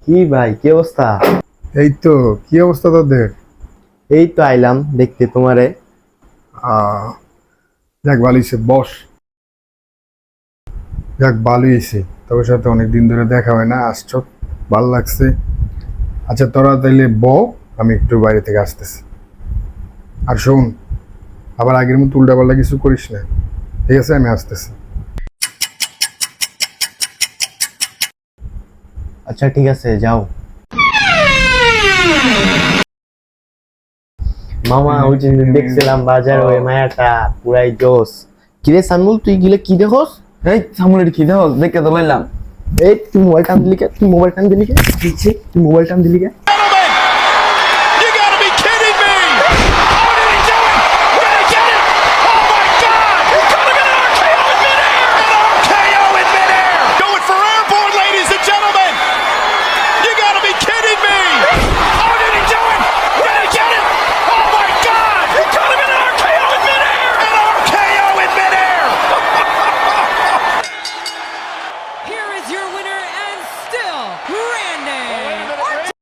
কি ভাই, কি অবস্থা? এই তো। কি অবস্থা তোদের? এই তো আইলাম দেখতে তোমারে। আহ যাক ভালো হইছে, বস। যাক ভালো হইছে, তোর সাথে অনেকদিন ধরে দেখা হয় না, আসছো, ভাল লাগছে। আচ্ছা তোরা তাইলে আমি একটু বাইরে থেকে আসতেছি। আর শোন, আবার আগের মতো উল্টাপাল্টা কিছু করিস না, ঠিক আছে? আমি আসতেছি। আচ্ছা ঠিক আছে, যাও। মামা, ওই যে দেখছিলাম বাজার ওই মায়াটা পুরাই জোস। কিরে সানমুল, তুই গিলে কি দেখোস? এই সামুলের কি দাও দেখে তো লাইলাম। এই তুই মোবাইল টান দিলি কে? তুই মোবাইল টান দিলি কে? তুই মোবাইল টান দিলি কে? You gotta be kidding me! Oh, did he do it? Did he get it? Oh my God! He could have been an RKO in midair! An RKO in midair! Going for airborne, ladies and gentlemen! You gotta be kidding me! Oh, did he do it? Did he get it? Oh my God! He could have been an RKO in midair! An RKO in midair! Here is your winner and still Randy Orton.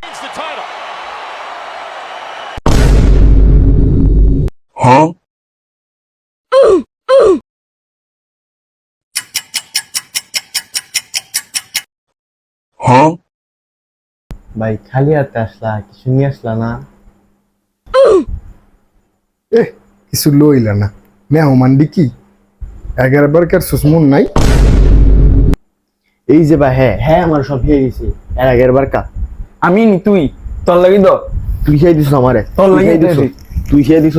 It's the title. ভাই খালি হাতে আসলা, কিছু নিয়ে আসলা না? কিছু লইলা না, মেহমান কি 11 বার কার সুসমুন নাই? এই যে ভাই, হ্যাঁ হ্যাঁ, আমার সব হয়ে গেছে। এর আগের বার কা আমি নি তুই তোর লাগি তো তুই খেয়ে দিস আমারে। তোর তুই লাগি খেয়ে দিস, দিছি। তুই খেয়ে দিস।